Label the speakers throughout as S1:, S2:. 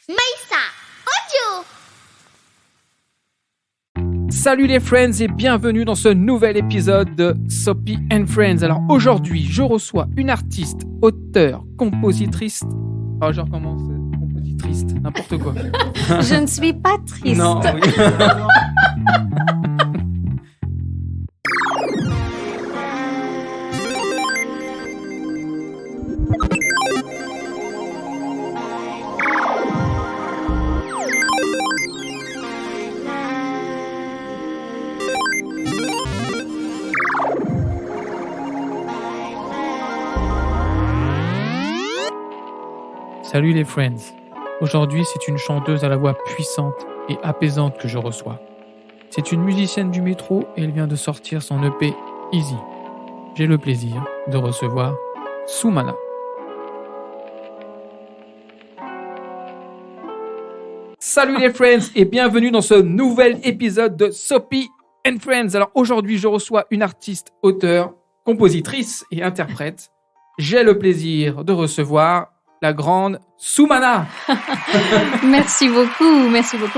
S1: Maïssa Audio.
S2: Salut les friends et bienvenue dans ce nouvel épisode de Soppy and Friends. Alors aujourd'hui, je reçois une artiste, auteure, compositrice. Ah, je recommence, compositrice, n'importe quoi.
S3: Je ne suis pas triste.
S2: Non, oui. Salut les friends. Aujourd'hui, c'est une chanteuse à la voix puissante et apaisante que je reçois. C'est une musicienne du métro et elle vient de sortir son EP Easy. J'ai le plaisir de recevoir Soumana. Salut les friends et bienvenue dans ce nouvel épisode de Soppy and Friends. Alors aujourd'hui, je reçois une artiste, auteure, compositrice et interprète. J'ai le plaisir de recevoir la grande Soumana.
S3: Merci beaucoup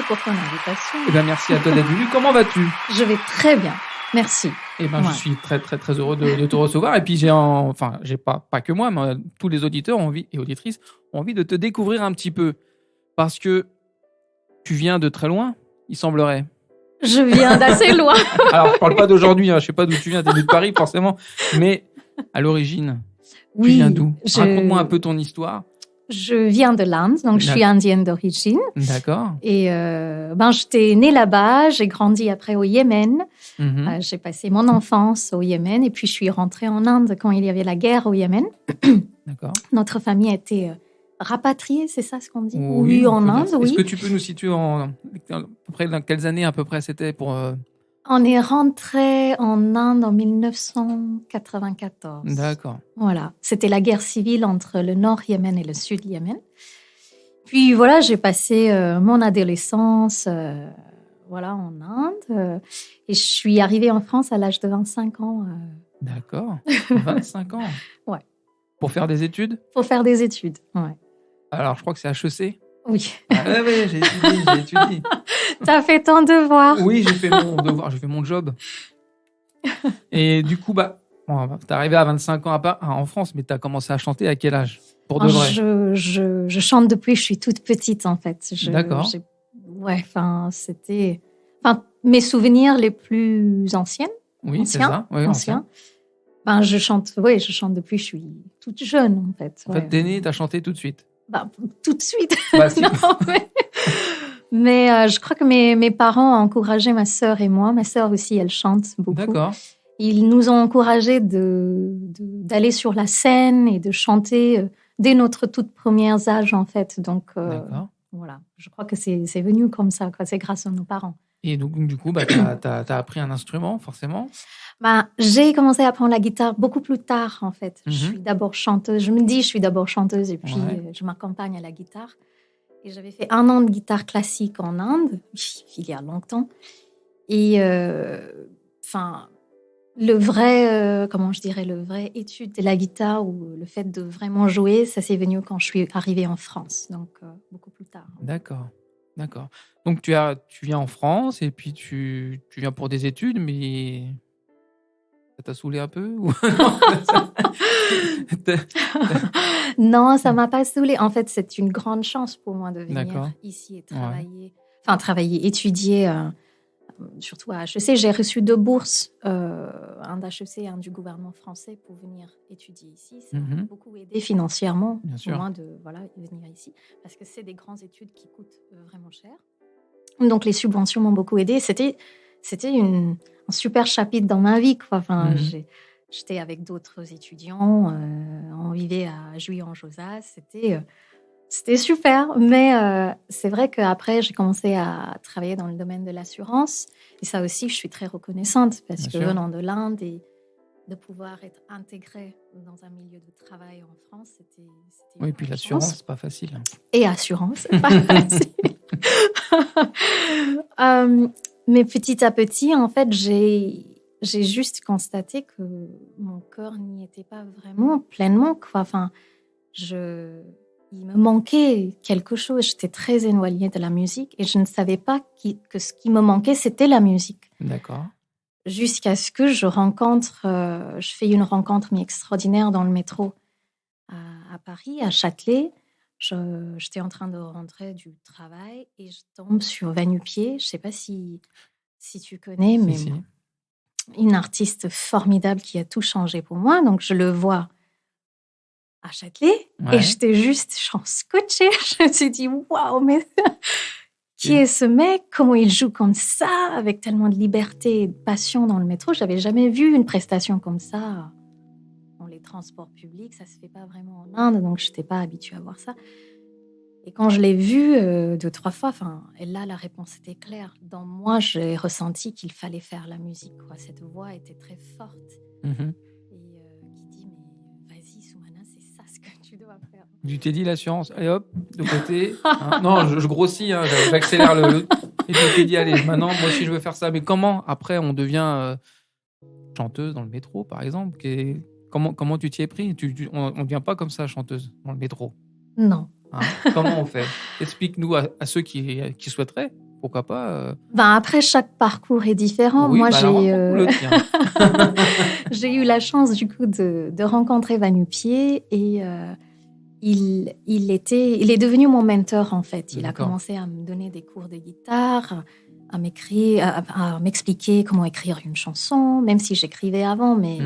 S3: pour ton invitation.
S2: Eh bien, merci à toi d'être venu. Comment vas-tu?
S3: Je vais très bien, merci.
S2: Eh ben, je suis très heureux de te recevoir. Et puis, j'ai pas que moi, mais tous les auditeurs et auditrices ont envie de te découvrir un petit peu. Parce que tu viens de très loin, il semblerait.
S3: Je viens d'assez loin.
S2: Alors, je parle pas d'aujourd'hui, je sais pas d'où tu viens, t'es venu de Paris, forcément. Mais à l'origine, tu viens d'où? Raconte-moi un peu ton histoire.
S3: Je viens de l'Inde, donc je suis indienne d'origine.
S2: D'accord.
S3: Et j'étais née là-bas, j'ai grandi après au Yémen.
S2: Mhm.
S3: J'ai passé mon enfance au Yémen et puis je suis rentrée en Inde quand il y avait la guerre au Yémen.
S2: D'accord.
S3: Notre famille a été rapatriée, c'est ça ce qu'on dit?
S2: Oui,
S3: en Inde, oui.
S2: Est-ce que tu peux nous situer à peu près dans quelles années à peu près c'était pour...
S3: On est rentré en Inde en 1994.
S2: D'accord.
S3: Voilà, c'était la guerre civile entre le nord Yémen et le sud Yémen. Puis voilà, j'ai passé mon adolescence en Inde et je suis arrivée en France à l'âge de 25 ans.
S2: D'accord, 25 ans.
S3: Ouais.
S2: Pour faire des études?
S3: Pour faire des études, ouais.
S2: Alors, je crois que c'est HEC.
S3: Oui.
S2: Ah ouais, j'ai étudié.
S3: T'as fait ton devoir.
S2: Oui, j'ai fait mon devoir, j'ai fait mon job. Et du coup, t'es arrivé à 25 ans en France, mais t'as commencé à chanter à quel âge? Pour de vrai?
S3: Je chante depuis que je suis toute petite, en fait.
S2: D'accord.
S3: C'était mes souvenirs les plus anciens.
S2: Oui, c'est ça. Oui,
S3: ancien. Je chante depuis que je suis toute jeune, en fait.
S2: En fait, t'es née, t'as chanté tout de suite.
S3: Tout de suite.
S2: Si.
S3: Non, mais je crois que mes parents ont encouragé ma sœur et moi. Ma sœur aussi, elle chante beaucoup.
S2: D'accord.
S3: Ils nous ont encouragés d'aller sur la scène et de chanter dès notre toute première âge, en fait. Donc, voilà, je crois que c'est venu comme ça, quoi. C'est grâce à nos parents.
S2: Et donc, du coup, t'as appris un instrument, forcément?
S3: J'ai commencé à apprendre la guitare beaucoup plus tard, en fait.
S2: Mm-hmm.
S3: Je suis d'abord chanteuse. Je me dis, je suis d'abord chanteuse et puis je m'accompagne à la guitare. Et j'avais fait 1 an de guitare classique en Inde, il y a longtemps. Et le vrai étude de la guitare ou le fait de vraiment jouer, ça s'est venu quand je suis arrivée en France, donc beaucoup plus tard.
S2: D'accord. Donc tu viens en France et puis tu viens pour des études, mais ça t'a saoulé un peu ou...
S3: Non, ça m'a pas saoulée. En fait, c'est une grande chance pour moi de venir ici et travailler. Étudier, surtout à HEC. J'ai reçu 2 bourses, un d'HEC et un du gouvernement français pour venir étudier ici. Ça m'a beaucoup aidé financièrement pour moi de venir ici, parce que c'est des grandes études qui coûtent vraiment cher. Donc, les subventions m'ont beaucoup aidé. C'était un super chapitre dans ma vie, quoi. J'étais avec d'autres étudiants, on vivait à Juilly-en-Josas, c'était super, mais c'est vrai qu'après, j'ai commencé à travailler dans le domaine de l'assurance, et ça aussi, je suis très reconnaissante, parce que venant de l'Inde et de pouvoir être intégrée dans un milieu de travail en France, c'était
S2: oui, puis l'assurance, c'est pas facile.
S3: Et assurance, c'est pas facile. Mais petit à petit, en fait, j'ai juste constaté que mon cœur n'y était pas vraiment pleinement, quoi. il me manquait quelque chose. J'étais très éloignée de la musique et je ne savais pas que ce qui me manquait, c'était la musique.
S2: D'accord.
S3: Jusqu'à ce que je fais une rencontre mais extraordinaire dans le métro à Paris, à Châtelet. J'étais en train de rentrer du travail et je tombe sur Va-Nu-Pieds. Je ne sais pas si tu connais, mais
S2: Si.
S3: une artiste formidable qui a tout changé pour moi. Donc, je le vois à Châtelet et j'étais juste scotchée. Je me suis dit, waouh, mais qui est ce mec? Comment il joue comme ça, avec tellement de liberté et de passion dans le métro? Je n'avais jamais vu une prestation comme ça dans les transports publics. Ça ne se fait pas vraiment en Inde, donc je n'étais pas habituée à voir ça. Et quand je l'ai vu 2-3 fois, et là, la réponse était claire. Dans moi, j'ai ressenti qu'il fallait faire la musique, quoi. Cette voix était très forte.
S2: Mm-hmm.
S3: Et qui dit, mais vas-y, Soumana, c'est ça ce que tu dois faire.
S2: Tu t'es dit l'assurance, allez hop, de côté. Hein. Non, je grossis, hein, j'accélère le... Et tu t'es dit, allez, maintenant, moi aussi, je veux faire ça. Mais comment, après, on devient chanteuse dans le métro, par exemple? Comment tu t'y es pris? On ne devient pas comme ça, chanteuse, dans le métro.
S3: Non.
S2: Hein, comment on fait? Explique-nous à ceux qui souhaiteraient, pourquoi pas.
S3: Après, chaque parcours est différent.
S2: Oui,
S3: moi,
S2: j'ai
S3: eu la chance du coup de rencontrer Va-Nu-Pieds et il est devenu mon mentor en fait. Il a commencé à me donner des cours de guitare, à m'expliquer comment écrire une chanson, même si j'écrivais avant, mais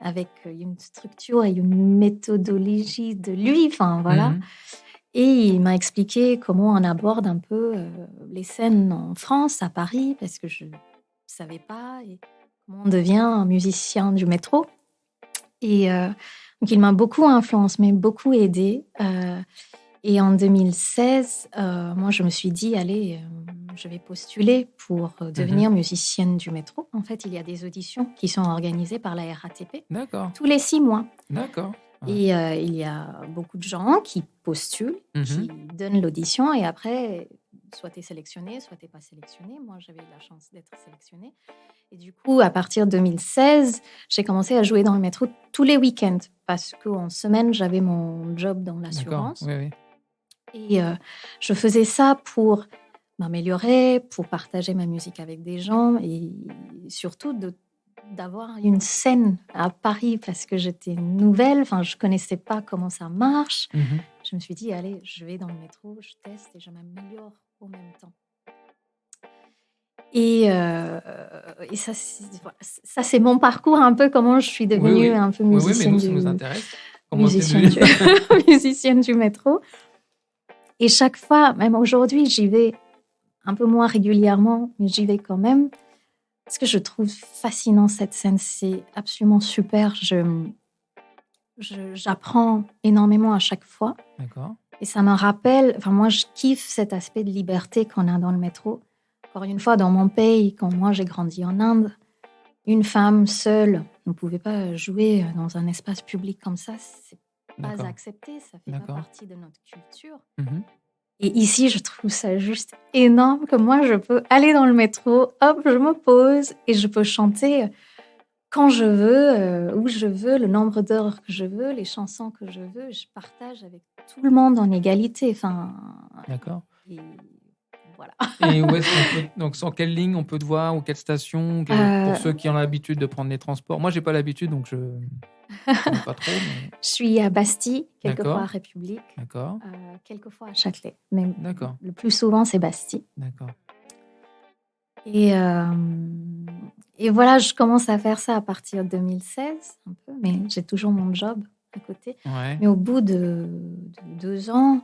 S3: avec une structure et une méthodologie de lui, voilà. Et il m'a expliqué comment on aborde un peu les scènes en France, à Paris, parce que je ne savais pas, et comment on devient un musicien du métro. Et donc il m'a beaucoup influencé, beaucoup aidé. Et en 2016, moi, je me suis dit, allez, je vais postuler pour devenir musicienne du métro. En fait, il y a des auditions qui sont organisées par la RATP.
S2: D'accord.
S3: Tous les 6 mois.
S2: D'accord.
S3: Et il y a beaucoup de gens qui postulent, qui donnent l'audition, et après, soit tu es sélectionné, soit tu n'es pas sélectionné. Moi, j'avais eu la chance d'être sélectionnée. Et du coup, à partir de 2016, j'ai commencé à jouer dans le métro tous les week-ends, parce qu'en semaine, j'avais mon job dans l'assurance.
S2: D'accord. Oui.
S3: Et je faisais ça pour m'améliorer, pour partager ma musique avec des gens, et surtout d'avoir une scène à Paris, parce que j'étais nouvelle, je ne connaissais pas comment ça marche. Je me suis dit, allez, je vais dans le métro, je teste et je m'améliore au même temps. Et ça, c'est mon parcours, un peu comment je suis devenue un peu musicienne,
S2: ça nous intéresse.
S3: Musicienne du métro. Et chaque fois, même aujourd'hui, j'y vais un peu moins régulièrement, mais j'y vais quand même. Parce que je trouve fascinant cette scène, c'est absolument super. J'apprends énormément à chaque fois.
S2: D'accord.
S3: Et ça me rappelle, moi je kiffe cet aspect de liberté qu'on a dans le métro. Encore une fois, dans mon pays, quand moi j'ai grandi en Inde, une femme seule ne pouvait pas jouer dans un espace public comme ça. C'est pas accepté, ça fait pas partie de notre culture. Et ici, je trouve ça juste énorme que moi, je peux aller dans le métro, hop, je me pose et je peux chanter quand je veux, où je veux, le nombre d'heures que je veux, les chansons que je veux. Je partage avec tout le monde en égalité.
S2: D'accord.
S3: Et voilà.
S2: Et où est-ce qu'on peut, donc sur quelle ligne on peut te voir, ou quelle station, pour ceux qui ont l'habitude de prendre les transports? Moi, j'ai pas l'habitude, donc je connais pas trop. Mais...
S3: Je suis à Bastille, quelquefois à République, quelquefois à Châtelet. Mais le plus souvent, c'est Bastille.
S2: D'accord.
S3: Et voilà, je commence à faire ça à partir de 2016, un peu, mais j'ai toujours mon job à côté.
S2: Ouais.
S3: Mais au bout de 2 ans,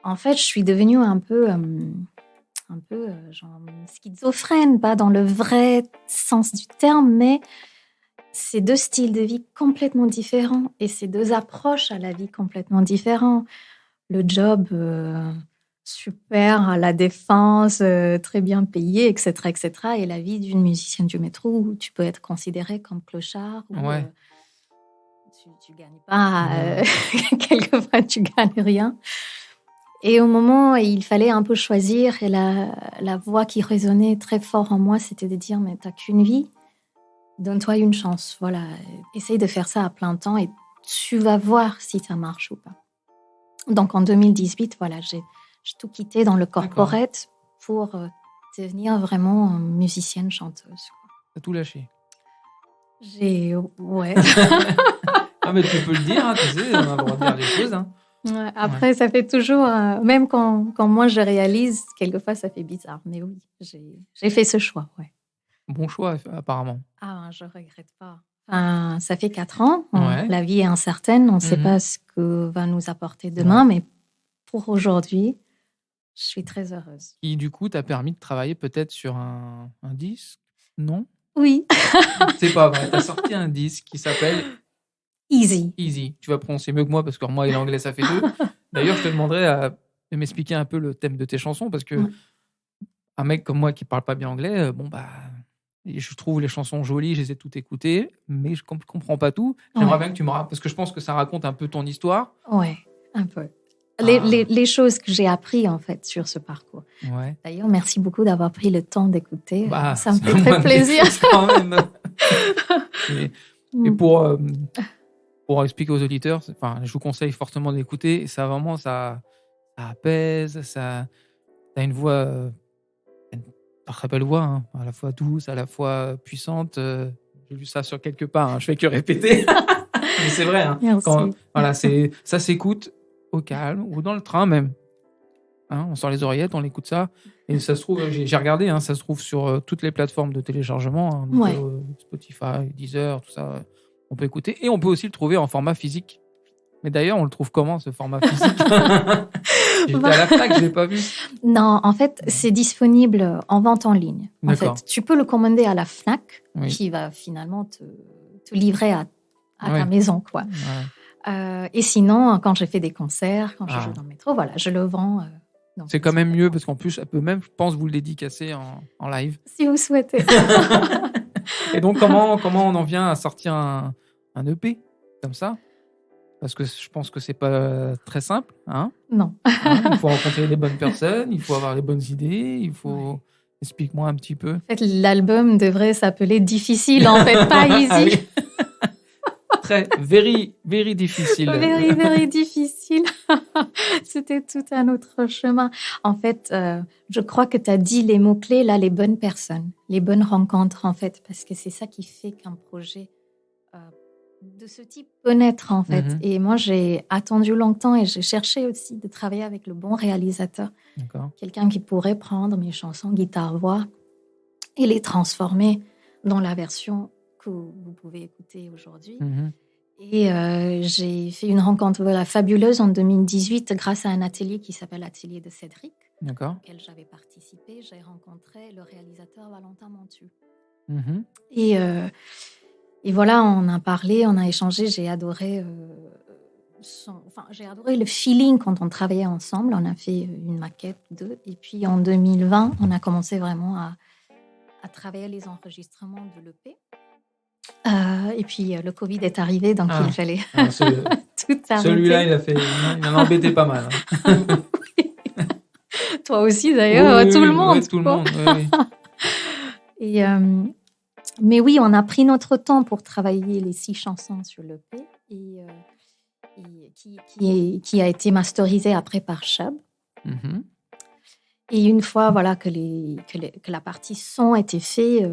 S3: en fait, je suis devenue un peu genre schizophrène, pas dans le vrai sens du terme, mais c'est 2 styles de vie complètement différents et c'est 2 approches à la vie complètement différentes. Le job super à la défense, très bien payé, etc., etc. Et la vie d'une musicienne du métro où tu peux être considérée comme clochard. Où, tu gagnes pas, quelquefois tu gagnes rien. Et au moment où il fallait un peu choisir, et la voix qui résonnait très fort en moi, c'était de dire, mais t'as qu'une vie, donne-toi une chance. Voilà, essaye de faire ça à plein temps et tu vas voir si ça marche ou pas. Donc, en 2018, voilà, j'ai tout quitté dans le corporate pour devenir vraiment musicienne, chanteuse.
S2: T'as tout lâché?
S3: Ouais.
S2: Ah, mais tu peux le dire, hein, tu sais, on a le droit de dire les choses. Hein.
S3: Ouais, après, ça fait toujours... même quand moi, je réalise, quelquefois, ça fait bizarre. Mais oui, j'ai fait ce choix, ouais.
S2: Bon choix, apparemment.
S3: Ah, je regrette pas. Enfin, ça fait 4 ans. La vie est incertaine. On ne sait pas ce que va nous apporter demain. Mais pour aujourd'hui, je suis très heureuse.
S2: Et du coup, t'as permis de travailler peut-être sur un disque? Non?
S3: Oui.
S2: C'est pas vrai. T'as sorti un disque qui s'appelle...
S3: Easy.
S2: Easy. Tu vas prononcer mieux que moi parce que moi et l'anglais, ça fait 2. D'ailleurs, je te demanderais de m'expliquer un peu le thème de tes chansons parce que un mec comme moi qui parle pas bien anglais, je trouve les chansons jolies, je les ai toutes écoutées, mais je comprends pas tout. J'aimerais bien que tu me racontes, parce que je pense que ça raconte un peu ton histoire.
S3: Ouais, un peu. Les choses que j'ai appris en fait sur ce parcours.
S2: Ouais.
S3: D'ailleurs, merci beaucoup d'avoir pris le temps d'écouter. Ça me fait très plaisir.
S2: Quand même. Et pour expliquer aux auditeurs, je vous conseille fortement d'écouter. Ça vraiment, ça apaise, ça. T'as une voix, une très belle voix, hein, à la fois douce, à la fois puissante. J'ai lu ça sur quelque part. Hein, je fais que répéter, mais c'est vrai. Hein, ça s'écoute au calme ou dans le train même. Hein, on sort les oreillettes, on écoute ça. Et ça se trouve, j'ai regardé, hein, ça se trouve sur toutes les plateformes de téléchargement, hein, Spotify, Deezer, tout ça. On peut écouter. Et on peut aussi le trouver en format physique. Mais d'ailleurs, on le trouve comment, ce format physique? J'étais à la Fnac, je ne l'ai pas vu.
S3: Non, en fait, c'est disponible en vente en ligne. En fait, tu peux le commander à la Fnac, qui va finalement te livrer à ta maison, quoi. Ouais. Et sinon, quand j'ai fait des concerts, quand je joue dans le métro, voilà, je le vends.
S2: C'est quand même mieux parce qu'en plus, elle peut même, je pense, vous le dédicacer en live.
S3: Si vous souhaitez.
S2: Et donc, comment on en vient à sortir un EP comme ça? Parce que je pense que c'est pas très simple, hein?
S3: Non.
S2: Il faut rencontrer les bonnes personnes, il faut avoir les bonnes idées, il faut... Explique-moi un petit peu.
S3: En fait, l'album devrait s'appeler Difficile, en fait, pas Easy.
S2: Ah oui. Très, very, very difficile.
S3: Very, very difficile. C'était tout un autre chemin. En fait, je crois que tu as dit les mots-clés, là, les bonnes personnes, les bonnes rencontres, en fait, parce que c'est ça qui fait qu'un projet de ce type peut naître, en fait. Et moi, j'ai attendu longtemps et j'ai cherché aussi de travailler avec le bon réalisateur.
S2: D'accord.
S3: Quelqu'un qui pourrait prendre mes chansons guitare-voix et les transformer dans la version que vous pouvez écouter aujourd'hui. Et j'ai fait une rencontre fabuleuse en 2018 grâce à un atelier qui s'appelle l'atelier de Cédric, auquel j'avais participé. J'ai rencontré le réalisateur Valentin Montu. Et voilà, on a parlé, on a échangé. J'ai adoré le feeling quand on travaillait ensemble. On a fait une maquette d'eux. Et puis en 2020, on a commencé vraiment à travailler les enregistrements de l'EP. Et puis le Covid est arrivé, donc il fallait tout arrêter.
S2: Celui-là, il en a embêté pas mal. Hein.
S3: Oui. Toi aussi, d'ailleurs, tout le monde.
S2: Oui, tout le monde, oui.
S3: Et, mais oui, on a pris notre temps pour travailler les 6 chansons sur l'EP, et qui a été masterisé après par Chubb. Et une fois que la partie son était faite,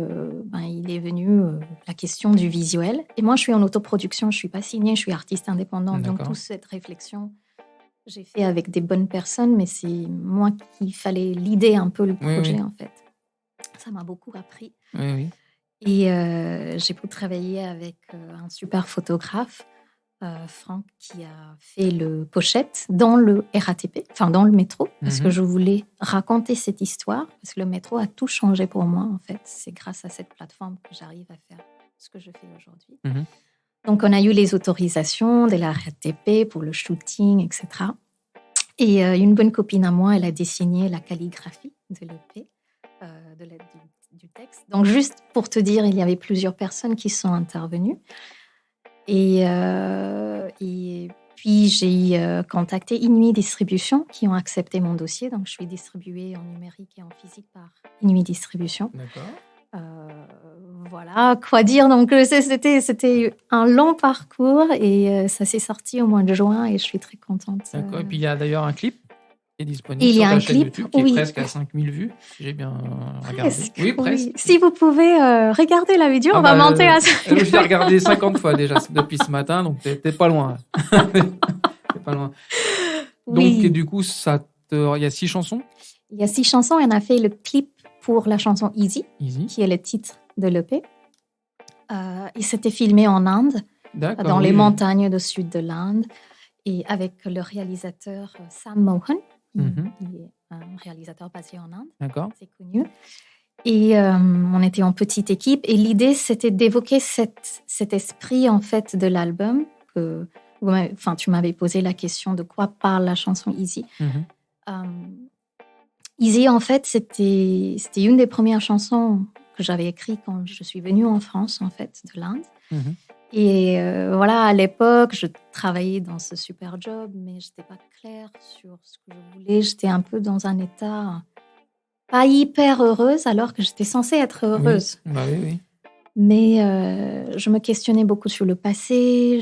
S3: il est venu la question du visuel. Et moi, je suis en autoproduction, je ne suis pas signée, je suis artiste indépendante. Donc, toute cette réflexion, j'ai fait avec des bonnes personnes, mais c'est moi qui fallait l'idée un peu le projet, en fait. Ça m'a beaucoup appris.
S2: Oui.
S3: Et j'ai pu travailler avec un super photographe, Franck, qui a fait le pochette dans le RATP, enfin dans le métro, parce que je voulais raconter cette histoire, parce que le métro a tout changé pour moi, en fait. C'est grâce à cette plateforme que j'arrive à faire ce que je fais aujourd'hui. Donc, on a eu les autorisations de la RATP pour le shooting, etc. Et une bonne copine à moi, elle a dessiné la calligraphie de l'EP, du texte. Donc, juste pour te dire, il y avait plusieurs personnes qui sont intervenues. Et puis, j'ai contacté Inuit Distribution qui ont accepté mon dossier. Donc, je suis distribuée en numérique et en physique par Inuit Distribution.
S2: D'accord.
S3: Voilà, quoi dire. Donc, c'était un long parcours et ça s'est sorti au mois de juin et je suis très contente.
S2: D'accord. Et puis, il y a d'ailleurs un clip qui est disponible
S3: il y
S2: sur
S3: a
S2: ta
S3: un
S2: chaîne
S3: clip,
S2: YouTube qui est presque à 5000 vues, si j'ai bien regardé.
S3: Oui,
S2: presque.
S3: Si vous pouvez regarder la vidéo, on va monter à 5000.
S2: Je l'ai regardé 50 fois déjà depuis ce matin, donc t'es pas loin. T'es pas loin. Donc, du coup, il y a 6 chansons.
S3: Il y a 6 chansons. On a fait le clip pour la chanson Easy, qui est le titre de l'EP. Il s'était filmé en Inde, dans les montagnes du sud de l'Inde, et avec le réalisateur Sam Mohan. Il est un réalisateur basé en Inde.
S2: D'accord.
S3: C'est connu. Et on était en petite équipe. Et l'idée, c'était d'évoquer cet esprit, en fait, de l'album. Tu m'avais posé la question de quoi parle la chanson Easy. Easy, en fait, c'était une des premières chansons que j'avais écrites quand je suis venue en France, en fait, de l'Inde. Et voilà, à l'époque, je travaillais dans ce super job, mais je n'étais pas claire sur ce que je voulais. J'étais un peu dans un état pas hyper heureuse, alors que j'étais censée être heureuse.
S2: Oui.
S3: Mais je me questionnais beaucoup sur le passé.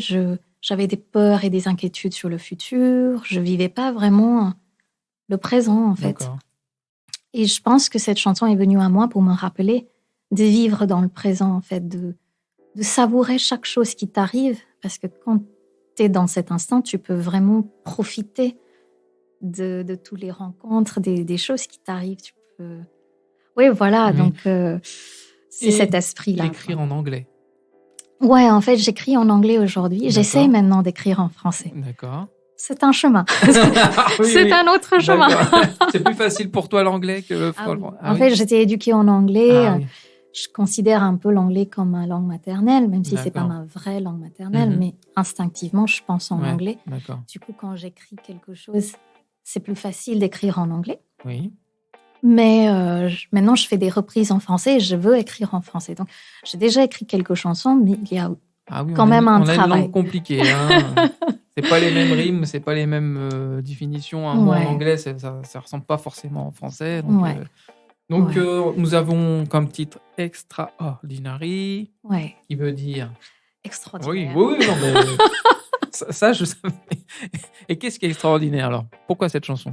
S3: J'avais des peurs et des inquiétudes sur le futur. Je ne vivais pas vraiment le présent, en fait.
S2: D'accord.
S3: Et je pense que cette chanson est venue à moi pour me rappeler de vivre dans le présent, en fait, de savourer chaque chose qui t'arrive. Parce que quand tu es dans cet instant, tu peux vraiment profiter de toutes les rencontres, des choses qui t'arrivent. Tu peux... Oui, voilà. Donc, c'est cet esprit-là.
S2: Écrire en anglais.
S3: Ouais, en fait, j'écris en anglais aujourd'hui. D'accord. J'essaie maintenant d'écrire en français.
S2: D'accord.
S3: C'est un chemin. C'est un autre chemin.
S2: C'est plus facile pour toi l'anglais que le français.
S3: En fait, j'étais éduquée en anglais. Je considère un peu l'anglais comme ma langue maternelle, même si c'est pas ma vraie langue maternelle, mais instinctivement, je pense en anglais.
S2: D'accord.
S3: Du coup, quand j'écris quelque chose, c'est plus facile d'écrire en anglais.
S2: Oui.
S3: Mais maintenant, je fais des reprises en français et je veux écrire en français. Donc, j'ai déjà écrit quelques chansons, mais il y a quand même un travail.
S2: On a une langue compliquée. Hein. C'est pas les mêmes rimes, c'est pas les mêmes définitions. Un mot en anglais, ça ressemble pas forcément en français. Donc, nous avons comme titre Extraordinary, qui veut dire...
S3: Extraordinaire.
S2: Oui, non, mais ça, je savais. Et qu'est-ce qui est extraordinaire, alors? Pourquoi cette chanson?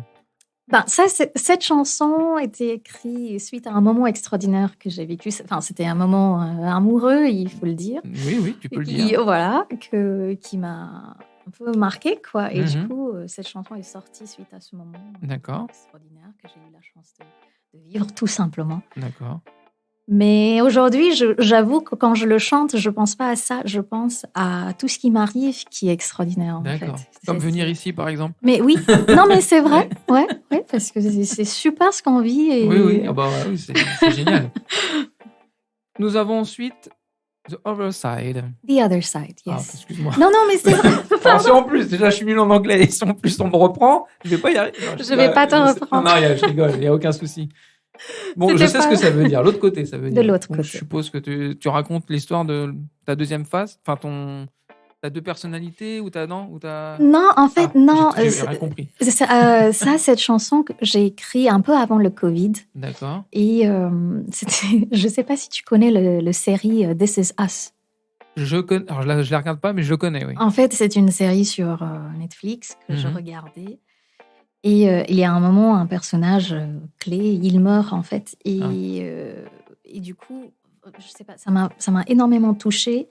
S3: Cette chanson était écrite suite à un moment extraordinaire que j'ai vécu. Enfin, c'était un moment amoureux, il faut le dire.
S2: Oui, tu peux le dire.
S3: Voilà, qui m'a un peu marquée, quoi. Et du coup, cette chanson est sortie suite à ce moment extraordinaire que j'ai eu la chance de vivre, tout simplement.
S2: D'accord.
S3: Mais aujourd'hui, j'avoue que quand je le chante, je pense pas à ça. Je pense à tout ce qui m'arrive qui est extraordinaire, en fait.
S2: Comme venir ici, par exemple.
S3: Mais oui, non, mais c'est vrai. Ouais, parce que c'est super ce qu'on vit. Et...
S2: Oui, c'est génial. Nous avons ensuite The Other Side.
S3: The Other Side, yes.
S2: Excuse-moi.
S3: Non, mais c'est vrai.
S2: Si en plus, déjà, je suis nul en anglais, et si en plus on me reprend, je vais pas y arriver.
S3: Je vais pas te reprendre.
S2: Non, je rigole, il n'y a aucun souci. Bon, je sais ce que ça veut dire. L'autre côté, ça veut dire.
S3: De l'autre côté.
S2: Je suppose que tu racontes l'histoire de ta deuxième phase, enfin ta deux personnalités ou ta non ou ta.
S3: Non, en fait, non.
S2: J'ai rien compris.
S3: Cette chanson que j'ai écrite un peu avant le Covid.
S2: D'accord.
S3: Et je sais pas si tu connais le série This Is Us.
S2: Je connais. Alors je la regarde pas, mais je connais, oui.
S3: En fait, c'est une série sur Netflix que je regardais. Et il y a un moment, un personnage clé, il meurt en fait. Et du coup, je sais pas, ça m'a énormément touchée.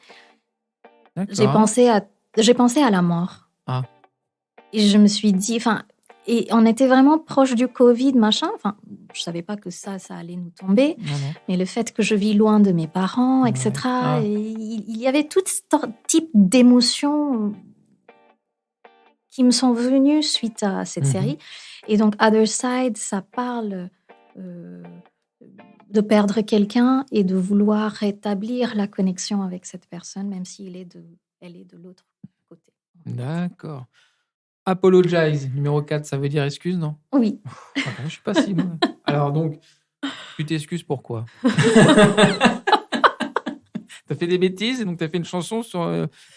S3: J'ai pensé à la mort. Et je me suis dit, et on était vraiment proche du Covid, machin. Enfin, je savais pas que ça allait nous tomber.
S2: Non.
S3: Mais le fait que je vis loin de mes parents, etc. Et il y avait tout type d'émotions qui me sont venues suite à cette série. Et donc, Other Side, ça parle de perdre quelqu'un et de vouloir rétablir la connexion avec cette personne, même si elle est de l'autre côté.
S2: D'accord. Apologize, numéro 4, ça veut dire excuse, non?
S3: Oui.
S2: Je suis pas si... Alors donc, tu t'excuses pourquoi? T'as fait des bêtises et donc t'as fait une chanson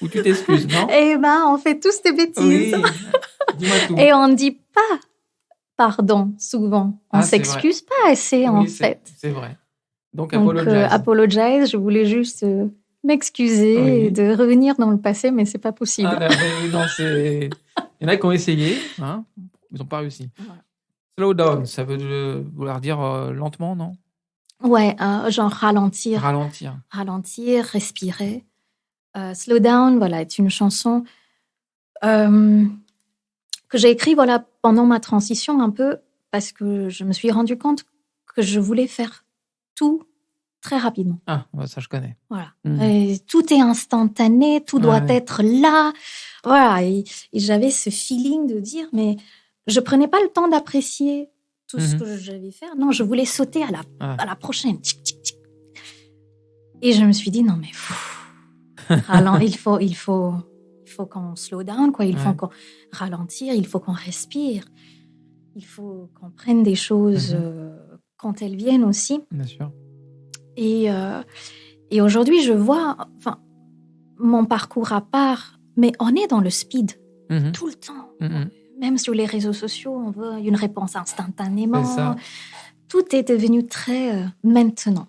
S2: où tu t'excuses, non?
S3: Eh ben, on fait tous des bêtises.
S2: Oui. Dis-moi tout.
S3: Et on ne dit pas pardon souvent. On s'excuse pas assez, en fait.
S2: C'est vrai. Donc apologize.
S3: Apologize, je voulais juste m'excuser et de revenir dans le passé, mais c'est pas possible.
S2: Non, il y en a qui ont essayé, hein, ils n'ont pas réussi. Voilà. Slow down, ça veut vouloir dire lentement, non?
S3: Ouais, genre ralentir. Ralentir, respirer. Slow down, voilà, est une chanson que j'ai écrite pendant ma transition un peu parce que je me suis rendu compte que je voulais faire tout très rapidement.
S2: Ah, ça je connais.
S3: Voilà. Et tout est instantané, tout doit être là. Voilà. Et j'avais ce feeling de dire, mais je prenais pas le temps d'apprécier tout ce que je vais faire. Non, je voulais sauter à la prochaine. Tic, tic, tic. Et je me suis dit, non, mais il faut qu'on slow down, quoi. Il faut qu'on ralentir, il faut qu'on respire. Il faut qu'on prenne des choses quand elles viennent aussi.
S2: Bien sûr.
S3: Et aujourd'hui, je vois mon parcours à part, mais on est dans le speed tout le temps. Même sur les réseaux sociaux, on veut une réponse instantanément. Tout est devenu très maintenant.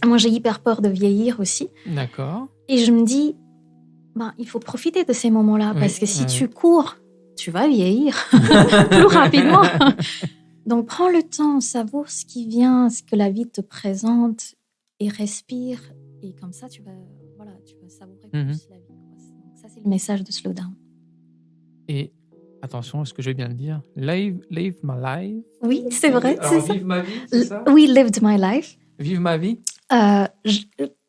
S3: Moi, j'ai hyper peur de vieillir aussi.
S2: D'accord.
S3: Et je me dis, il faut profiter de ces moments-là, parce que si tu cours, tu vas vieillir plus rapidement. Donc, prends le temps, savoure ce qui vient, ce que la vie te présente, et respire. Et comme ça, tu vas savourer plus la vie. Donc, ça, c'est le message de Slow Down.
S2: Et attention, est-ce que je vais bien le dire? Live my life.
S3: Oui, c'est vrai.
S2: Alors, vive ma vie, c'est ça?
S3: Oui, lived my life.
S2: Vive ma vie?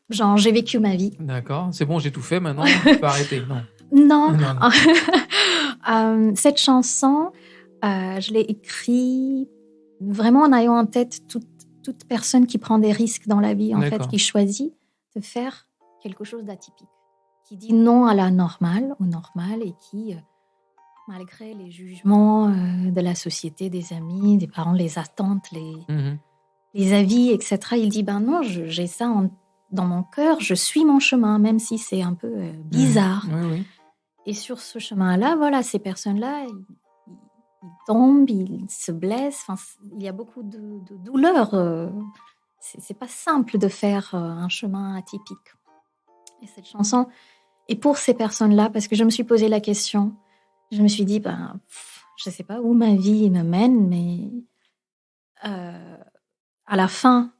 S3: Genre, j'ai vécu ma vie.
S2: D'accord, c'est bon, j'ai tout fait, maintenant, tu peux arrêter.
S3: Non. Cette chanson, je l'ai écrite vraiment en ayant en tête toute personne qui prend des risques dans la vie, en fait, qui choisit de faire quelque chose d'atypique, qui dit non à la normale, au normal, et qui, malgré les jugements de la société, des amis, des parents, les attentes, les avis, etc., il dit, non, j'ai ça dans mon cœur, je suis mon chemin, même si c'est un peu bizarre.
S2: Oui.
S3: Et sur ce chemin-là, ces personnes-là, ils tombent, ils se blessent. Enfin, il y a beaucoup de douleurs. C'est pas simple de faire un chemin atypique. Et cette chanson est pour ces personnes-là, parce que je me suis posé la question. Je me suis dit, je sais pas où ma vie me mène, mais à la fin,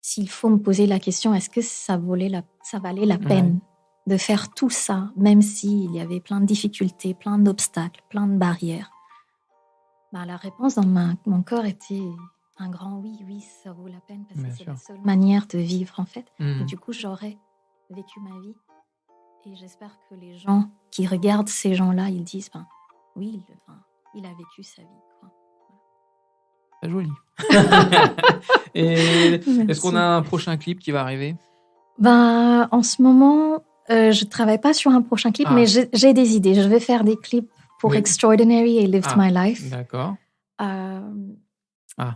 S3: s'il faut me poser la question, est-ce que ça valait la peine de faire tout ça, même s'il y avait plein de difficultés, plein d'obstacles, plein de barrières? La réponse dans mon cœur était un grand oui, ça vaut la peine, parce que c'est la seule manière de vivre, en fait. Et du coup, j'aurais vécu ma vie. Et j'espère que les gens qui regardent ces gens-là, ils disent, oui, il a vécu sa vie, quoi.
S2: C'est joli. Et est-ce qu'on a un prochain clip qui va arriver?
S3: En ce moment, je travaille pas sur un prochain clip, mais j'ai des idées. Je vais faire des clips pour Extraordinary et Lived My Life.
S2: D'accord.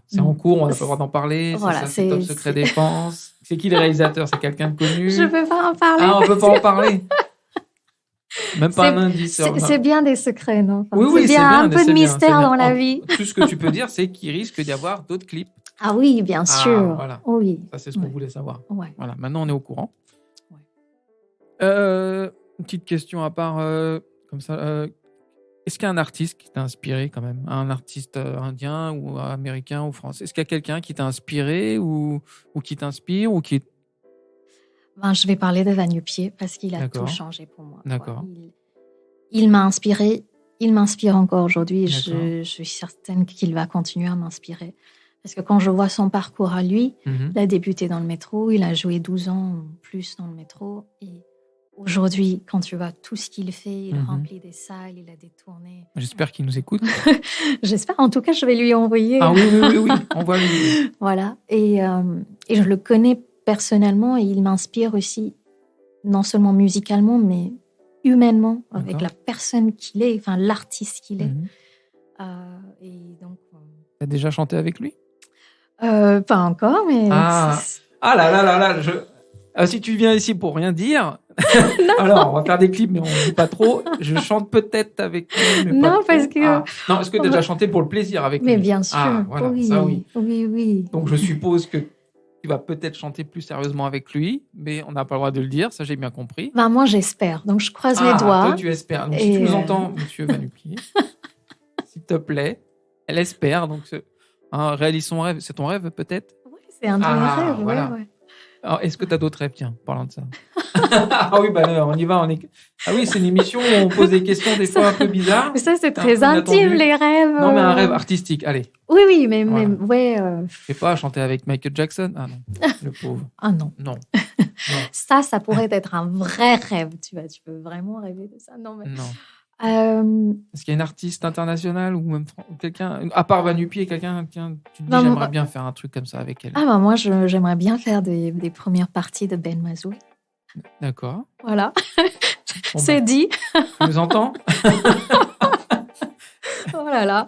S2: C'est en cours, on n'a pas le droit d'en parler.
S3: Voilà,
S2: c'est top secret défense. C'est qui le réalisateur? C'est quelqu'un de connu?
S3: Je ne peux pas en parler.
S2: On ne peut pas en parler. Même pas un indice.
S3: C'est bien des secrets, non?
S2: Oui,
S3: c'est bien un peu de mystère dans la vie.
S2: Tout ce que tu peux dire, c'est qu'il risque d'y avoir d'autres clips.
S3: Ah oui, bien sûr.
S2: Voilà.
S3: Oh, oui.
S2: Ça, c'est ce qu'on voulait savoir.
S3: Ouais.
S2: Voilà, maintenant, on est au courant. Une petite question à part, comme ça. Est-ce qu'il y a un artiste qui t'a inspiré quand même? Un artiste indien ou américain ou français? Est-ce qu'il y a quelqu'un qui t'a inspiré ou qui t'inspire ou qui...
S3: Je vais parler de Va-Nu-Pieds parce qu'il a tout changé pour moi.
S2: D'accord.
S3: Il m'a inspiré, il m'inspire encore aujourd'hui. Je suis certaine qu'il va continuer à m'inspirer. Parce que quand je vois son parcours à lui, il a débuté dans le métro, il a joué 12 ans ou plus dans le métro. Et aujourd'hui, quand tu vois tout ce qu'il fait, il remplit des salles, il a des tournées.
S2: J'espère qu'il nous écoute.
S3: J'espère. En tout cas, je vais lui envoyer.
S2: Ah oui. Envoie-lui.
S3: Voilà. Et je le connais personnellement et il m'inspire aussi, non seulement musicalement, mais humainement, avec la personne qu'il est, enfin l'artiste qu'il est. Et donc...
S2: Tu as déjà chanté avec lui?
S3: Pas encore, mais...
S2: Si tu viens ici pour rien dire... Alors, on va faire des clips, mais on ne dit pas trop. Je chante peut-être avec lui, mais
S3: non,
S2: pas
S3: parce
S2: trop.
S3: que...
S2: Non, est-ce que tu as déjà chanté pour le plaisir avec lui?
S3: Mais bien sûr,
S2: Voilà, ça, oui.
S3: Oui.
S2: Donc, je suppose que tu vas peut-être chanter plus sérieusement avec lui, mais on n'a pas le droit de le dire, ça j'ai bien compris.
S3: Ben, moi, j'espère. Donc, je croise les doigts.
S2: Toi, tu espères. Donc, si tu nous entends, monsieur Vanupier, s'il te plaît, elle espère. Donc, réalise son rêve. C'est ton rêve, peut-être?
S3: Oui, c'est un de mes rêves.
S2: Voilà.
S3: Ouais.
S2: Alors, est-ce que tu as d'autres rêves, tiens, parlant de ça? Ah oui, on y va. Ah oui, c'est une émission où on pose des questions des fois un peu bizarres.
S3: Mais ça, c'est très intime, les rêves.
S2: Non, mais un rêve artistique, allez.
S3: Oui, mais ouais.
S2: Je sais pas, chanter avec Michael Jackson? Ah non, le pauvre.
S3: Ah non.
S2: Non.
S3: Ça pourrait être un vrai rêve, tu vois. Tu peux vraiment rêver de ça. Non, mais...
S2: Non. Est-ce qu'il y a une artiste internationale ou même quelqu'un, à part Vanupier, quelqu'un, tu te dis j'aimerais bien faire un truc comme ça avec elle?
S3: Moi, j'aimerais bien faire des premières parties de Ben Mazoué.
S2: D'accord.
S3: Voilà. C'est dit.
S2: Tu nous entends?
S3: Oh là là.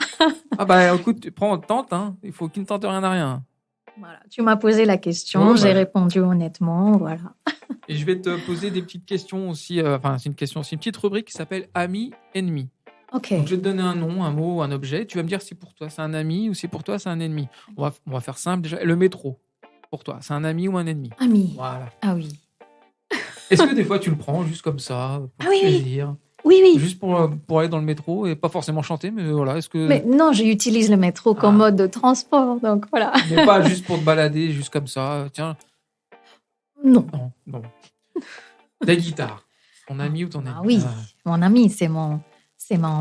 S2: Écoute, tente, hein. Il faut qu'il ne tente rien à rien.
S3: Voilà. Tu m'as posé la question, j'ai répondu honnêtement, voilà.
S2: Et je vais te poser des petites questions aussi. C'est une petite rubrique qui s'appelle Ami, ennemi.
S3: Ok.
S2: Donc, je vais te donner un nom, un mot, un objet. Tu vas me dire si pour toi c'est un ami ou si pour toi c'est un ennemi. On va faire simple déjà. Le métro, pour toi, c'est un ami ou un ennemi?
S3: Ami.
S2: Voilà.
S3: Ah oui.
S2: Est-ce que des fois tu le prends juste comme ça, pour plaisir?
S3: Oui.
S2: Juste pour aller dans le métro et pas forcément chanter, mais voilà. Est-ce que...
S3: Mais non, j'utilise le métro comme mode de transport, donc voilà.
S2: Mais pas juste pour te balader, juste comme ça. Tiens.
S3: Non.
S2: La guitare. Ton ami ou ton ami?
S3: Oui, mon ami, c'est mon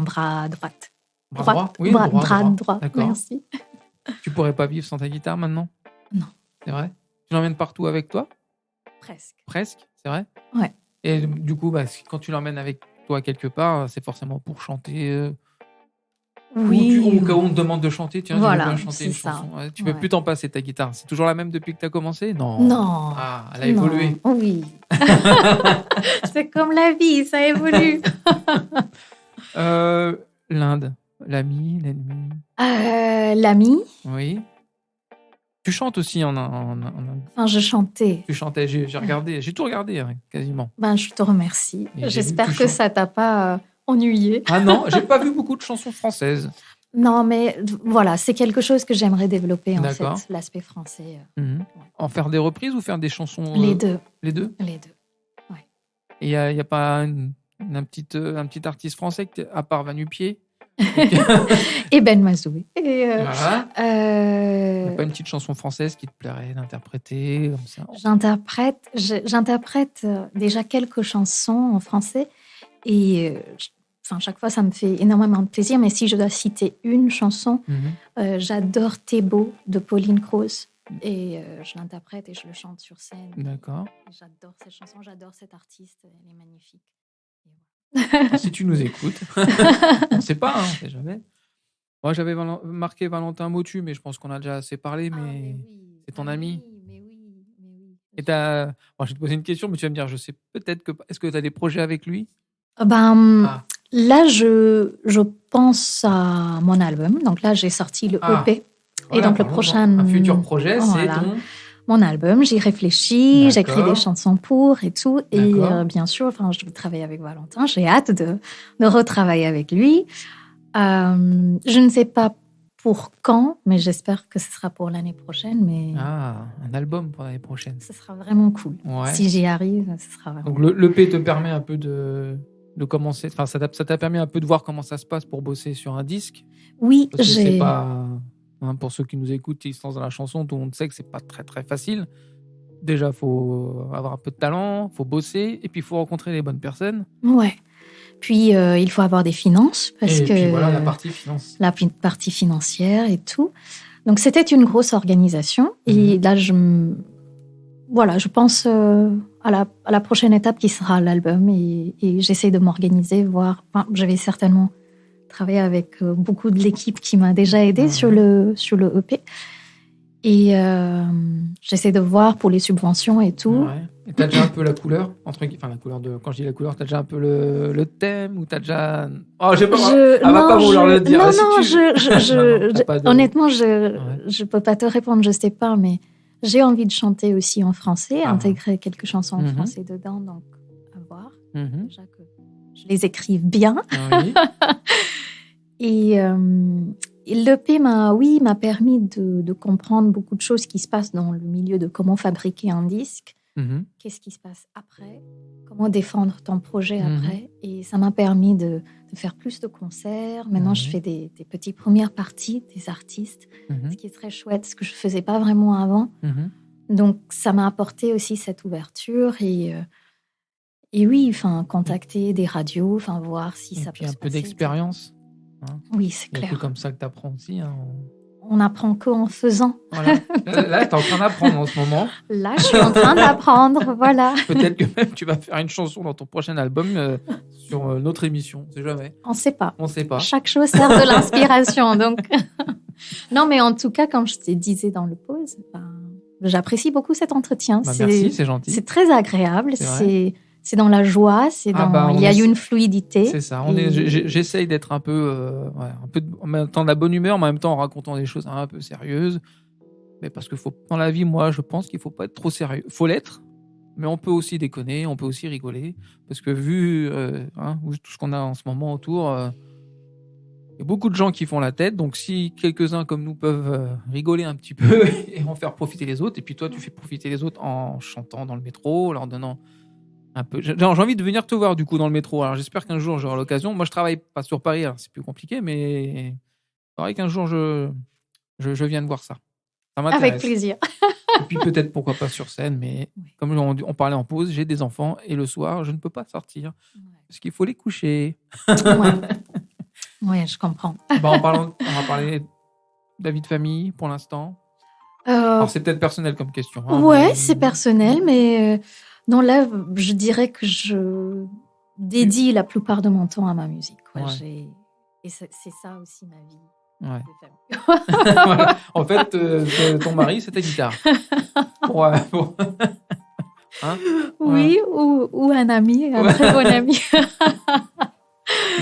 S3: bras droit.
S2: Bras droit? Oui,
S3: bras droit.
S2: D'accord.
S3: Merci.
S2: Tu pourrais pas vivre sans ta guitare maintenant?
S3: Non.
S2: C'est vrai? Tu l'emmènes partout avec toi? Presque, c'est vrai?
S3: Ouais.
S2: Et du coup, quand tu l'emmènes avec toi quelque part, c'est forcément pour chanter.
S3: Oui.
S2: Ou au cas où on te demande de chanter, tiens,
S3: voilà,
S2: je veux bien chanter une chanson. Ouais, tu peux plus t'en passer ta guitare. C'est toujours la même depuis que tu as commensé? Non. Ah, elle a évolué.
S3: Oui. C'est comme la vie, ça évolue.
S2: L'Inde, l'ami, l'ennemi.
S3: L'ami.
S2: Oui. Tu chantes aussi en
S3: Enfin, je chantais.
S2: Tu chantais, j'ai regardé, j'ai tout regardé quasiment.
S3: Je te remercie. J'espère que ça t'a pas ennuyé.
S2: Ah non, j'ai pas vu beaucoup de chansons françaises.
S3: Non, mais voilà, c'est quelque chose que j'aimerais développer en fait, l'aspect français.
S2: Ouais. En faire des reprises ou faire des chansons?
S3: Les deux.
S2: Les deux?
S3: Les deux, ouais.
S2: Et il n'y a pas un petit artiste français, à part Vanupier?
S3: Et Ben Mazoué.
S2: Voilà. Il n'y a pas une petite chanson française qui te plairait d'interpréter comme ça?
S3: J'interprète déjà quelques chansons en français et chaque fois ça me fait énormément de plaisir, mais si je dois citer une chanson, j'adore T'es beau de Pauline Croze et je l'interprète et je le chante sur scène.
S2: D'accord.
S3: J'adore cette chanson, j'adore cet artiste, elle est magnifique.
S2: Si tu nous écoutes, on ne sait pas, on ne sait jamais. Moi, j'avais marqué Valentin Motu, mais je pense qu'on a déjà assez parlé, mais c'est ton ami.
S3: Mais oui.
S2: Et je vais te poser une question, mais tu vas me dire, je sais peut-être que... Est-ce que tu as des projets avec lui?
S3: Là, je pense à mon album. Donc là, j'ai sorti le EP.
S2: Voilà,
S3: et donc le prochain...
S2: Un futur projet, c'est ton...
S3: Mon album, j'y réfléchis, j'écris des chansons pour et tout. Et bien sûr, je vais travailler avec Valentin. J'ai hâte de retravailler avec lui. Je ne sais pas pour quand, mais j'espère que ce sera pour l'année prochaine. Mais...
S2: un album pour l'année prochaine.
S3: Ce sera vraiment cool.
S2: Ouais.
S3: Si j'y arrive, ce sera vraiment
S2: cool. Donc l'EP te permet un peu de commencer, ça t'a permis un peu de voir comment ça se passe pour bosser sur un disque?
S3: Oui,
S2: parce que c'est pas... pour ceux qui nous écoutent, qui se lancent dans la chanson, tout le monde sait que c'est pas très très facile. Déjà, il faut avoir un peu de talent, il faut bosser, et puis il faut rencontrer les bonnes personnes.
S3: Ouais. Puis il faut avoir des finances, parce que
S2: puis voilà, la partie finance.
S3: La partie financière et tout. Donc c'était une grosse organisation. Et là, je pense à la prochaine étape qui sera l'album, et j'essaie de m'organiser, je vais certainement travailler avec beaucoup de l'équipe qui m'a déjà aidée sur le EP. Et j'essaie de voir pour les subventions et tout.
S2: Ouais. Et t'as déjà un peu la couleur, la couleur de... Quand je dis la couleur, t'as déjà un peu le thème, ou t'as déjà... Oh, j'ai pas... Elle va pas vouloir le dire.
S3: Honnêtement, je peux pas te répondre, je sais pas, mais j'ai envie de chanter aussi en français, intégrer quelques chansons en français dedans, donc à voir. Déjà que je les écrive bien.
S2: Oui.
S3: l'EP m'a permis de comprendre beaucoup de choses qui se passent dans le milieu de comment fabriquer un disque, qu'est-ce qui se passe après, comment défendre ton projet après. Et ça m'a permis de faire plus de concerts. Maintenant, je fais des petites premières parties des artistes, ce qui est très chouette, ce que je ne faisais pas vraiment avant. Donc, ça m'a apporté aussi cette ouverture et oui, contacter des radios, voir si ça peut se passer.
S2: Un peu d'expérience. Hein.
S3: Oui, c'est clair.
S2: C'est un peu comme ça que tu apprends aussi. Hein.
S3: On apprend qu'en faisant.
S2: Voilà. Là, tu es en train d'apprendre en ce moment.
S3: Là, je suis en train d'apprendre, voilà.
S2: Peut-être que même tu vas faire une chanson dans ton prochain album sur notre émission, on ne sait jamais.
S3: On ne sait pas.
S2: On sait pas.
S3: Chaque chose sert de l'inspiration, donc. Non, mais en tout cas, comme je te disais dans le pause, j'apprécie beaucoup cet entretien.
S2: Merci, c'est gentil.
S3: C'est très agréable, c'est dans la joie, il y a une fluidité.
S2: C'est ça. J'essaye d'être un peu en même temps de la bonne humeur, mais en même temps en racontant des choses un peu sérieuses. Mais parce que dans la vie, moi, je pense qu'il ne faut pas être trop sérieux. Il faut l'être, mais on peut aussi déconner, on peut aussi rigoler. Parce que vu tout ce qu'on a en ce moment autour, il y a beaucoup de gens qui font la tête. Donc si quelques-uns comme nous peuvent rigoler un petit peu et en faire profiter les autres, et puis toi, tu fais profiter les autres en chantant dans le métro, en leur donnant... un peu. J'ai envie de venir te voir du coup dans le métro. Alors j'espère qu'un jour j'aurai l'occasion. Moi je travaille pas sur Paris, alors c'est plus compliqué, mais c'est vrai qu'un jour je viens de voir ça. Ça m'intéresse.
S3: Avec plaisir.
S2: Et puis peut-être pourquoi pas sur scène, mais comme on parlait en pause, j'ai des enfants et le soir je ne peux pas sortir parce qu'il faut les coucher.
S3: Ouais, je comprends.
S2: On va parler de la vie de famille pour l'instant. Alors c'est peut-être personnel comme question. Hein,
S3: ouais, c'est personnel, mais non, là, je dirais que je dédie la plupart de mon temps à ma musique. Et c'est ça aussi ma vie de famille.
S2: Voilà. En fait, ton mari, c'est ta guitare. Hein?
S3: Oui, ou un ami, un très bon ami.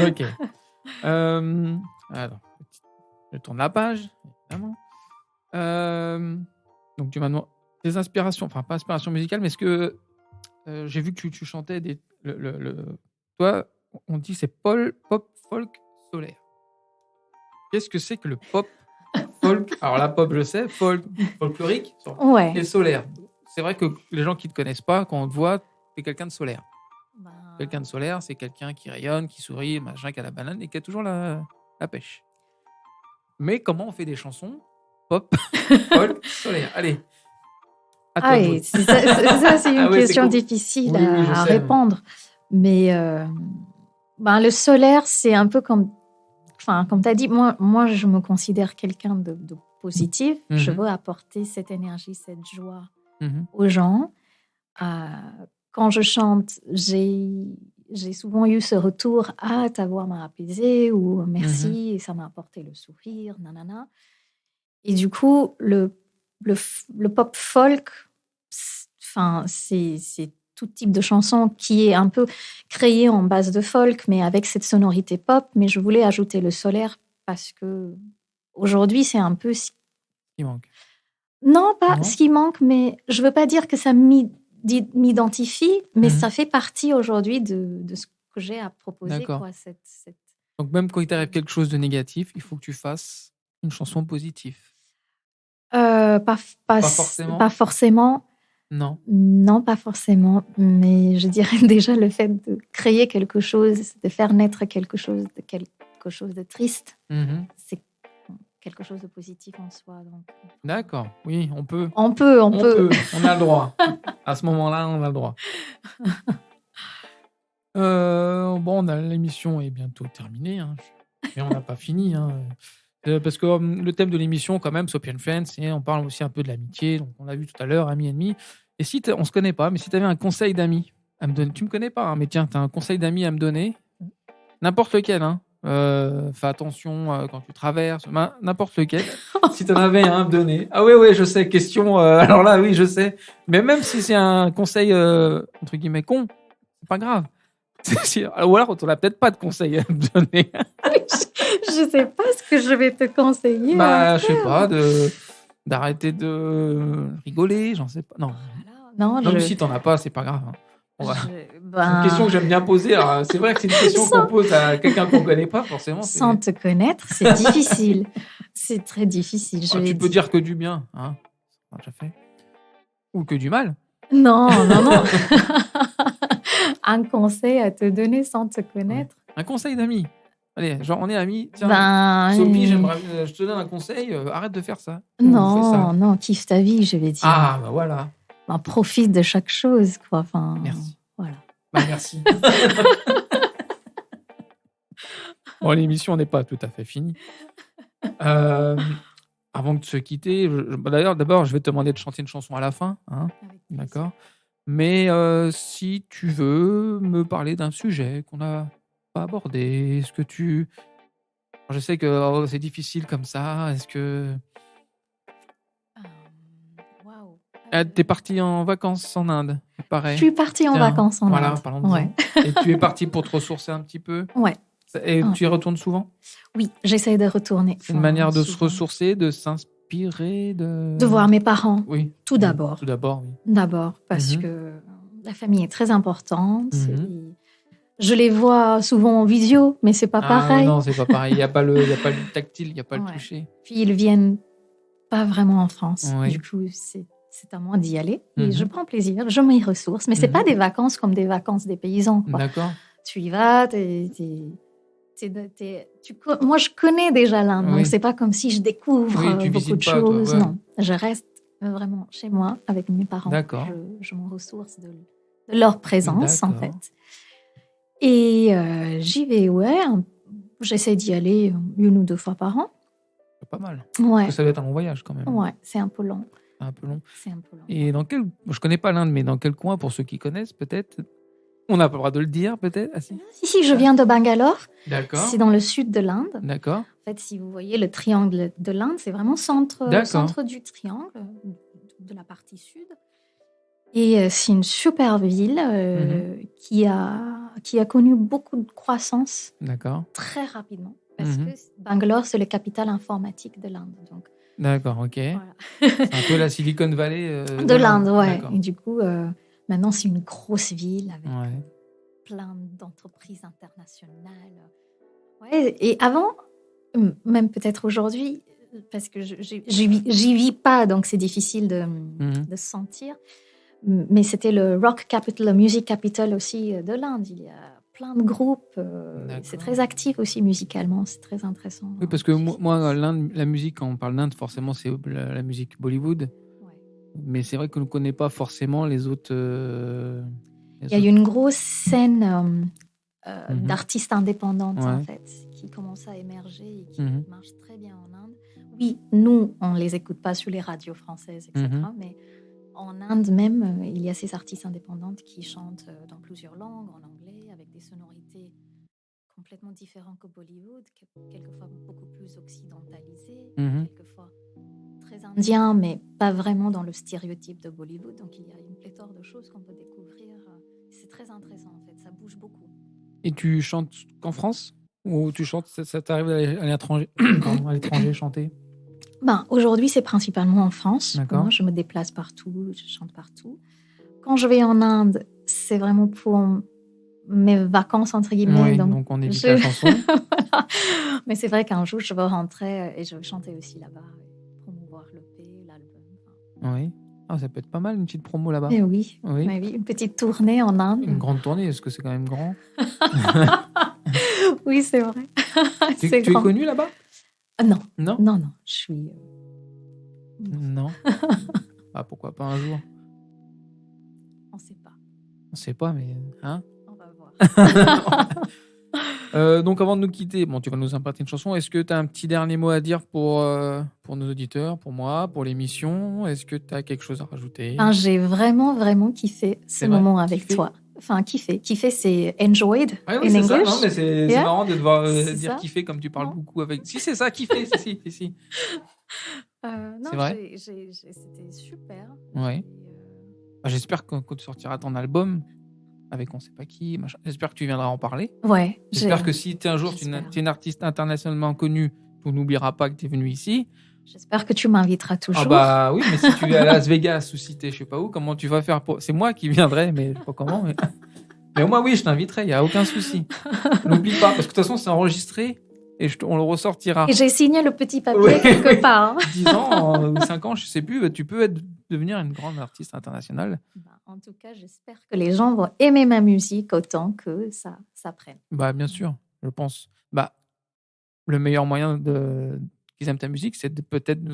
S2: Ok. Alors, je tourne la page, évidemment. Donc, tu m'as demandé des inspirations, enfin, pas inspiration musicale, mais est-ce que j'ai vu que tu chantais toi, on dit c'est pop, folk, solaire. Qu'est-ce que c'est que le pop, folk? Alors la pop, je sais, folklorique et solaire. C'est vrai que les gens qui ne te connaissent pas, quand on te voit, t'es quelqu'un de solaire. Quelqu'un de solaire, c'est quelqu'un qui rayonne, qui sourit, machin, qui a la banane et qui a toujours la pêche. Mais comment on fait des chansons pop, folk, solaire? Allez.
S3: Oui, ça, c'est une question difficile à répondre. Mais le solaire, c'est un peu comme tu as dit, moi, je me considère quelqu'un de positif. Je veux apporter cette énergie, cette joie aux gens. Quand je chante, j'ai souvent eu ce retour « Ah, ta voix m'a apaisée » ou « Merci, et ça m'a apporté le sourire, nanana ». Et du coup, le pop folk, c'est tout type de chanson qui est un peu créé en base de folk, mais avec cette sonorité pop. Mais je voulais ajouter le solaire parce que aujourd'hui, c'est un peu ce
S2: qui manque.
S3: Non, pas ce qui manque, mais je veux pas dire que ça m'identifie, mais ça fait partie aujourd'hui de ce que j'ai à proposer. Quoi,
S2: Donc même quand il t'arrive quelque chose de négatif, il faut que tu fasses une chanson positive.
S3: Pas forcément. Pas forcément. Non, pas forcément. Mais je dirais déjà le fait de créer quelque chose, de faire naître quelque chose de triste, c'est quelque chose de positif en soi. Donc.
S2: D'accord, oui, on peut.
S3: On peut.
S2: On a le droit. À ce moment-là, on a le droit. L'émission est bientôt terminée. Hein. Mais on n'a pas fini. Hein. Parce que le thème de l'émission, quand même, Sopian Friends, on parle aussi un peu de l'amitié. Donc, on l'a vu tout à l'heure, ami, ennemi. Et si on ne se connaît pas, mais si tu avais un conseil d'amis à me donner, tu ne me connais pas, hein, mais tiens, tu as un conseil d'amis à me donner, n'importe lequel, hein. Fais attention quand tu traverses, n'importe lequel. Si tu en avais un à me donner. Ah oui, je sais, question. Alors là, oui, je sais. Mais même si c'est un conseil, entre guillemets, con, c'est pas grave. Ou alors, tu n'as peut-être pas de conseil à me donner.
S3: Je sais pas ce que je vais te conseiller.
S2: Je sais pas, d'arrêter de rigoler, j'en sais pas. Non,
S3: non
S2: même si t'en as pas, c'est pas grave. Hein. C'est une question que j'aime bien poser. Alors, c'est vrai que c'est une question qu'on pose à quelqu'un qu'on ne connaît pas forcément.
S3: Sans te connaître, c'est difficile. C'est très difficile.
S2: Tu peux dire que du bien, hein. Déjà fait. Ou que du mal.
S3: Non. Un conseil à te donner sans te connaître.
S2: Un conseil d'amis. Allez, genre on est amis. Tiens, Sophie, je te donne un conseil. Arrête de faire ça.
S3: Non, kiffe ta vie, je vais dire.
S2: Ah, bah voilà.
S3: Profite de chaque chose, quoi.
S2: Merci.
S3: Voilà.
S2: Merci. Bon, l'émission n'est pas tout à fait finie. Avant de se quitter, d'abord, je vais te demander de chanter une chanson à la fin. Hein, d'accord. Mais si tu veux me parler d'un sujet qu'on n'a pas abordé, est-ce que tu... Je sais que c'est difficile comme ça. Est-ce que... T'es partie en vacances en Inde, pareil.
S3: Je suis partie en vacances en Inde.
S2: Voilà, parlons de ça. Et tu es partie pour te ressourcer un petit peu.
S3: Ouais.
S2: Et tu y retournes souvent?
S3: Oui, j'essaie de retourner.
S2: C'est une manière de se ressourcer, de s'inspirer,
S3: de voir mes parents.
S2: Oui.
S3: Tout d'abord.
S2: Tout d'abord, oui.
S3: D'abord, parce que la famille est très importante. Je les vois souvent en visio, mais c'est pas pareil.
S2: Non, c'est pas pareil. Il y a pas le tactile, il y a pas le toucher.
S3: Puis ils viennent pas vraiment en France.
S2: Oui.
S3: Du coup, c'est à moi d'y aller. Et je prends plaisir, je m'y ressource. Mais c'est pas des vacances comme des vacances des paysans, quoi.
S2: D'accord.
S3: Tu y vas, moi, je connais déjà l'Inde, donc c'est pas comme si je découvre beaucoup de choses. Toi, non, je reste vraiment chez moi avec mes parents.
S2: D'accord.
S3: Je me ressource de leur présence, en fait. Et j'y vais, j'essaie d'y aller 1 ou 2 fois par an.
S2: C'est pas mal.
S3: Ouais.
S2: Parce que ça doit être un long voyage quand même.
S3: Ouais, c'est un peu long.
S2: C'est un peu long. Et je connais pas l'Inde, mais dans quel coin, pour ceux qui connaissent, peut-être? On n'a pas le droit de le dire, peut-être?
S3: Si, je viens de Bangalore.
S2: D'accord.
S3: C'est dans le sud de l'Inde.
S2: D'accord.
S3: En fait, si vous voyez le triangle de l'Inde, c'est vraiment centre du triangle, de la partie sud. Et c'est une super ville qui a connu beaucoup de croissance.
S2: D'accord.
S3: Très rapidement. Parce que Bangalore, c'est la capitale informatique de l'Inde. Donc,
S2: d'accord, ok. Voilà. C'est un peu la Silicon Valley
S3: de l'Inde, ouais. Et du coup, maintenant, c'est une grosse ville avec plein d'entreprises internationales. Ouais, et avant, même peut-être aujourd'hui, parce que j'y vis pas, donc c'est difficile de se sentir. Mais c'était le rock capital, le music capital aussi de l'Inde. Il y a plein de groupes. C'est très actif aussi musicalement. C'est très intéressant.
S2: Oui, parce que moi, l'Inde, la musique, quand on parle d'Inde, forcément, c'est la musique Bollywood. Ouais. Mais c'est vrai qu'on ne connaît pas forcément les autres.
S3: Il y a une grosse scène d'artistes indépendantes, en fait, qui commence à émerger et qui marche très bien en Inde. Oui, nous, on ne les écoute pas sur les radios françaises, etc. Mais en Inde même, il y a ces artistes indépendantes qui chantent dans plusieurs langues, en anglais, avec des sonorités complètement différentes que Bollywood, quelquefois beaucoup plus occidentalisées, quelquefois très indien, mais pas vraiment dans le stéréotype de Bollywood. Donc il y a une pléthore de choses qu'on peut découvrir. C'est très intéressant, en fait, ça bouge beaucoup.
S2: Et tu chantes qu'en France? Ou tu chantes, ça t'arrive à l'étranger, à l'étranger chanter?
S3: Aujourd'hui, c'est principalement en France. Moi, je me déplace partout, je chante partout. Quand je vais en Inde, c'est vraiment pour mes vacances, entre guillemets.
S2: Oui, donc on évite la chanson.
S3: Voilà. Mais c'est vrai qu'un jour, je vais rentrer et je vais chanter aussi là-bas, promouvoir l'EP, l'album.
S2: Oui. Ah, ça peut être pas mal, une petite promo là-bas.
S3: Mais oui, une petite tournée en Inde.
S2: Une grande tournée, est-ce que c'est quand même grand?
S3: Oui, c'est vrai.
S2: Tu es connue là-bas?
S3: Non.
S2: Non,
S3: je suis...
S2: Non. Pourquoi pas un jour?
S3: On sait pas.
S2: On sait pas, mais... Hein?
S3: On va voir.
S2: Donc, avant de nous quitter, tu vas nous impartir une chanson. Est-ce que tu as un petit dernier mot à dire pour nos auditeurs, pour moi, pour l'émission? Est-ce que tu as quelque chose à rajouter?
S3: J'ai vraiment, vraiment kiffé ce moment avec toi. Enfin, kiffé, c'est enjoyed in English.
S2: Ça. Non, mais c'est marrant de devoir dire kiffer comme tu parles beaucoup avec... Si, c'est ça, kiffer, si.
S3: Non,
S2: c'est vrai.
S3: C'était super.
S2: Ouais. J'espère que quand tu sortiras ton album avec on sait pas qui, machin, j'espère que tu viendras en parler.
S3: Ouais.
S2: J'espère que si un jour tu es une artiste internationalement connue, tu n'oublieras pas que tu es venue ici.
S3: J'espère que tu m'inviteras
S2: Ah
S3: toujours.
S2: bah oui, mais si tu es à Las Vegas ou si t'es je sais pas où, comment tu vas faire pour... C'est moi qui viendrai, mais je sais pas comment. Mais moi, oui, je t'inviterai, il n'y a aucun souci. N'oublie pas, parce que de toute façon, c'est enregistré et on le ressortira.
S3: Et j'ai signé le petit papier quelque part.
S2: 10 ans ou 5 ans, je sais plus, tu peux devenir une grande artiste internationale.
S3: En tout cas, j'espère que les gens vont aimer ma musique autant que ça prenne.
S2: Bah, bien sûr, je pense. Bah, le meilleur moyen qu'ils aiment ta musique, c'est de peut-être de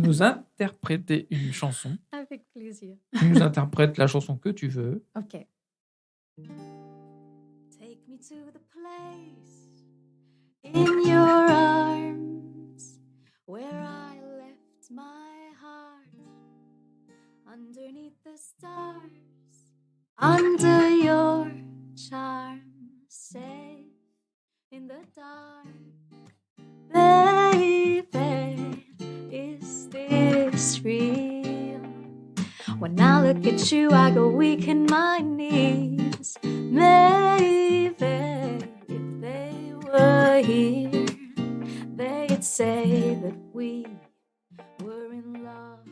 S2: nous interpréter une chanson.
S3: Avec plaisir.
S2: Tu nous interprètes la chanson que tu veux.
S3: Ok. Take me to the place in your arms where I left my heart underneath the stars under your charm safe in the dark. Baby, is this real? When I look at you, I go weak in my knees. Maybe if they were here, they'd say that we were in love.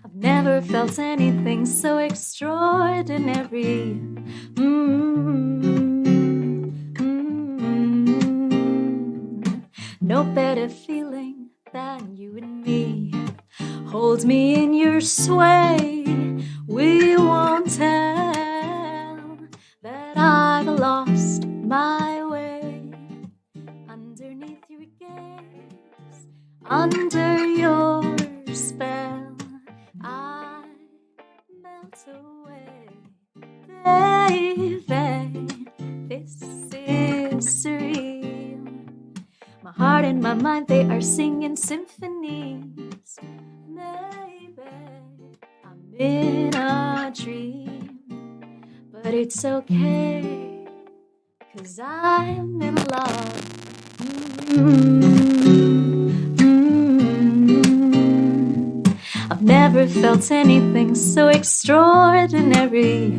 S3: I've never felt anything so extraordinary. No better feeling than you and me. Hold me in your sway. We won't tell that I've lost my way. Underneath your gaze, under your spell, I melt away. Baby, this is surreal. My heart and my mind, they are singing symphonies. Maybe I'm in a dream, but it's okay, 'cause I'm in love. I've never felt anything so extraordinary.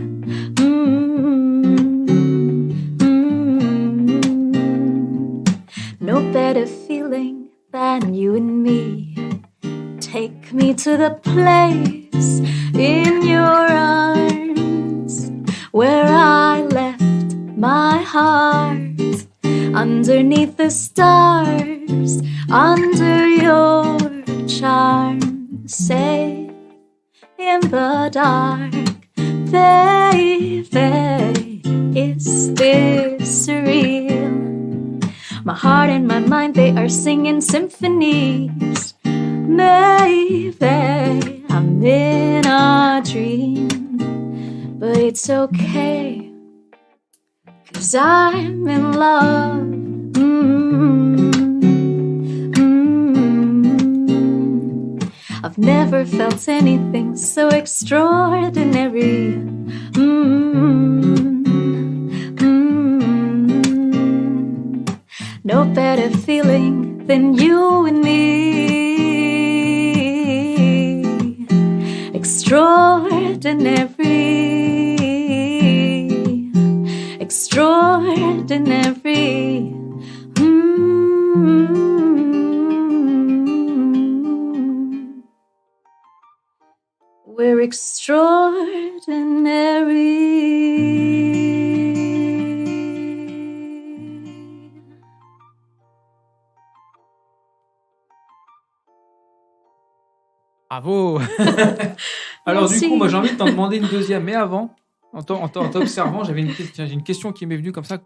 S3: No better feeling than you and me. Take me to the place in your arms where I left my heart underneath the stars, under your charm, safe in the dark. Baby, is this surreal? My heart and my mind, they are singing symphonies. Maybe I'm in a dream, but it's okay, 'cause I'm in love. I've never felt anything so extraordinary. No better feeling than you and me. Extraordinary. Extraordinary. We're extraordinary.
S2: Bravo. Alors
S3: Merci.
S2: du coup, moi j'ai envie de t'en demander une deuxième. Mais avant, en t'observant, j'ai une question qui m'est venue comme ça.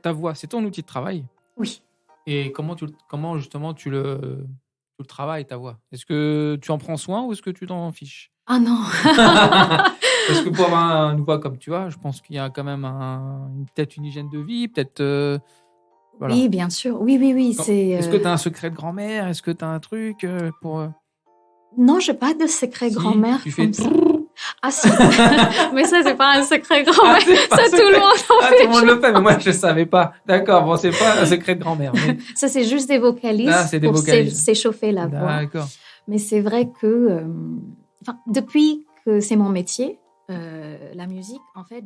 S2: Ta voix, c'est ton outil de travail?
S3: Oui.
S2: Et comment justement tu le travailles, ta voix? Est-ce que tu en prends soin ou est-ce que tu t'en fiches?
S3: Ah non.
S2: Parce que pour avoir une voix comme tu as, je pense qu'il y a quand même peut-être une hygiène de vie, peut-être... voilà.
S3: Oui, bien sûr. Oui.
S2: Est-ce que tu as un secret de grand-mère? Est-ce que tu as un truc pour...
S3: Non, j'ai pas de secret grand-mère.
S2: Tu fais...
S3: Ah si. Mais ça, c'est pas un secret grand-mère. Ça, tout le monde en fait.
S2: Tout le monde le fait, mais moi, je savais pas. D'accord, bon, c'est pas un secret de grand-mère. Mais...
S3: Ça, c'est juste des vocalises pour s'échauffer la voix.
S2: D'accord.
S3: Mais c'est vrai que... depuis que c'est mon métier, la musique, en fait,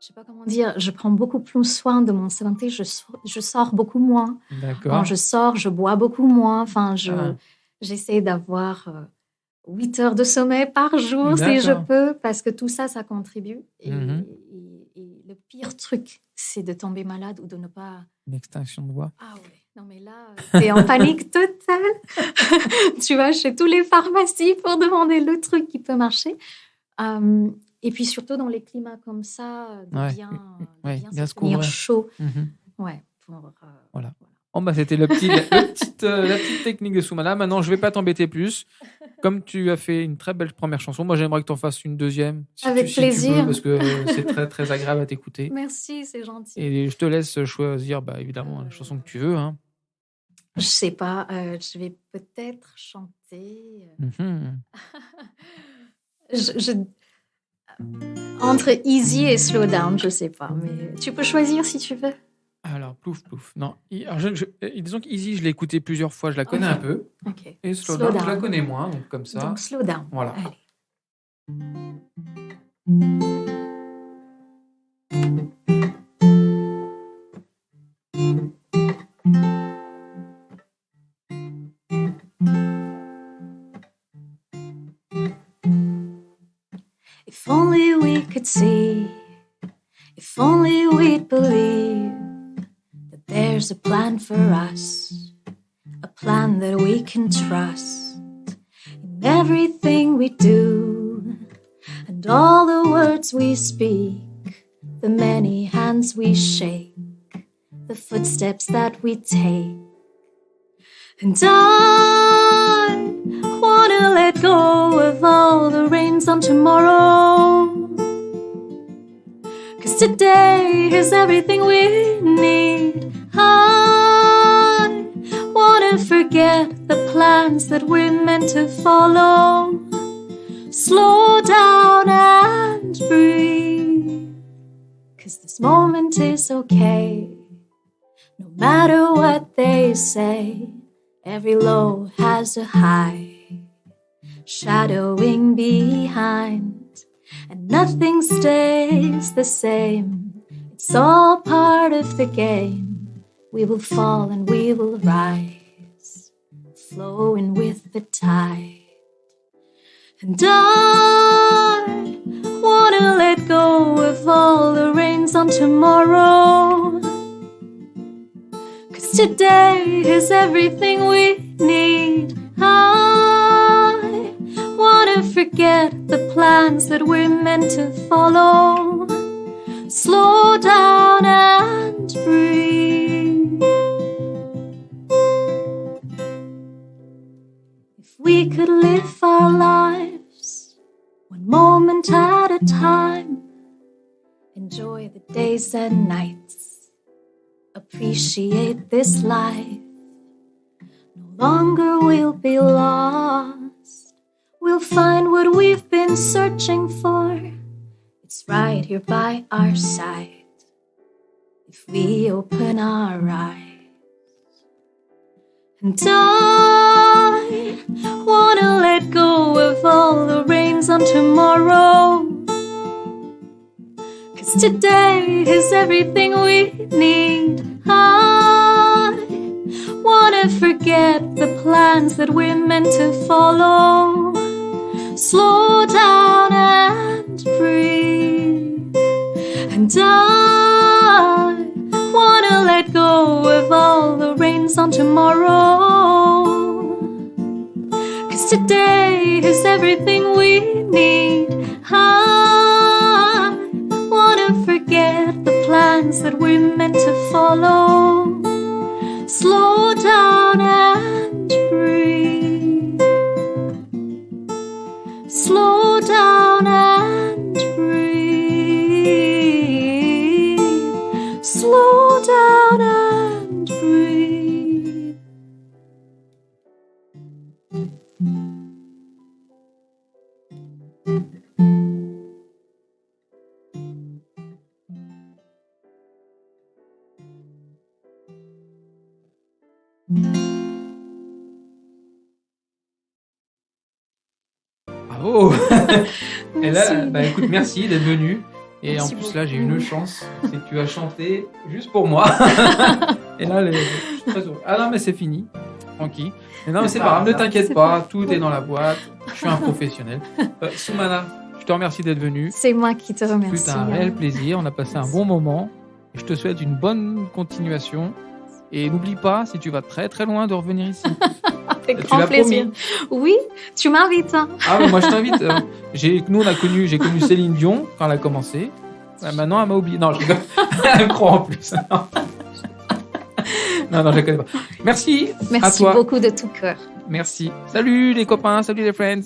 S3: je sais pas comment dire, je prends beaucoup plus soin de mon santé. Je sors beaucoup moins.
S2: D'accord.
S3: Quand je sors, je bois beaucoup moins. Enfin, j'essaie d'avoir 8 heures de sommeil par jour si je peux, parce que tout ça, ça contribue. Et le pire truc, c'est de tomber malade ou de ne pas...
S2: Une extinction de voix.
S3: Ah ouais, non mais là, t'es en panique totale. Tu vas chez tous les pharmacies pour demander le truc qui peut marcher. Et puis surtout dans les climats comme ça, bien se tenir chaud. Ouais,
S2: voilà. Oh, bah, c'était la petite technique de Soumana. Maintenant, je ne vais pas t'embêter plus. Comme tu as fait une très belle première chanson, moi j'aimerais que tu en fasses une deuxième.
S3: Avec plaisir.
S2: Tu peux, parce que c'est très, très agréable à t'écouter.
S3: Merci, c'est gentil.
S2: Et je te laisse choisir, évidemment, la chanson que tu veux. Hein.
S3: Je sais pas, je vais peut-être chanter. Entre Easy et Slow Down, je sais pas, mais tu peux choisir si tu veux.
S2: Alors, plouf. Non, disons qu'Easy, je l'ai écouté plusieurs fois, je la connais un peu.
S3: Okay.
S2: Et Slow Down, je la connais moins, donc comme ça.
S3: Donc Slow Down.
S2: Voilà.
S3: Allez. If only we could see, if only we'd believe that there's a plan for us, a plan that we can trust in everything we do, and all the words we speak, the many hands we shake, the footsteps that we take. And I wanna let go of all the reins on tomorrow, 'cause today is everything we need. I wanna forget the plans that we're meant to follow. Slow down and breathe, 'cause this moment is okay, no matter what they say. Every low has a high, shadowing behind, and nothing stays the same. It's all part of the game. We will fall and we will rise, flowing with the tide. And I wanna let go of all the reins on tomorrow, 'cause today is everything we need. I wanna forget the plans that we're meant to follow. Slow down and breathe. If we could live our lives one moment at a time, enjoy the days and nights, appreciate this life. No longer we'll be lost, we'll find what we've been searching for. It's right here by our side, if we open our eyes. And I wanna let go of all the reins on tomorrow, 'cause today is everything we need. I wanna forget the plans that we're meant to follow. Slow down and breathe. And I wanna let go of all the reins on tomorrow, 'cause today is everything we need. I wanna forget the plans that we're meant to follow. Slow down and breathe. Slow down and breathe. Slow down and breathe.
S2: Bravo. Et là, écoute, merci d'être venu. Et
S3: Merci
S2: en plus,
S3: beaucoup.
S2: là, j'ai une chance, c'est que tu as chanté juste pour moi. Et là, je suis très heureux. Ah non, mais c'est fini. Tranquille. Mais non, mais c'est pas grave, ne t'inquiète pas, tout est dans la boîte. Je suis un professionnel. Soumana, je te remercie d'être venue.
S3: C'est moi qui te remercie.
S2: C'était un réel plaisir. On a passé un bon moment. Je te souhaite une bonne continuation. Et n'oublie pas, si tu vas très très loin, de revenir ici.
S3: Avec
S2: Tu
S3: grand
S2: l'as
S3: plaisir.
S2: promis.
S3: Oui, tu m'invites. Hein.
S2: Ah, mais moi je t'invite. Nous, j'ai connu Céline Dion quand elle a commencé. Maintenant, elle m'a oublié. Non, je rigole. Elle me croit en plus. Non, je la connais pas. Merci. À
S3: Merci
S2: toi.
S3: beaucoup de tout cœur.
S2: Merci. Salut les copains, salut les friends.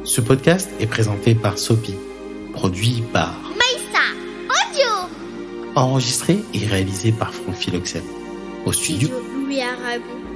S4: Ce podcast est présenté par Sopi, produit par
S1: Maïssa Audio.
S4: enregistré et réalisé par Franck Philoxène. Au studio
S1: Louis Arabou.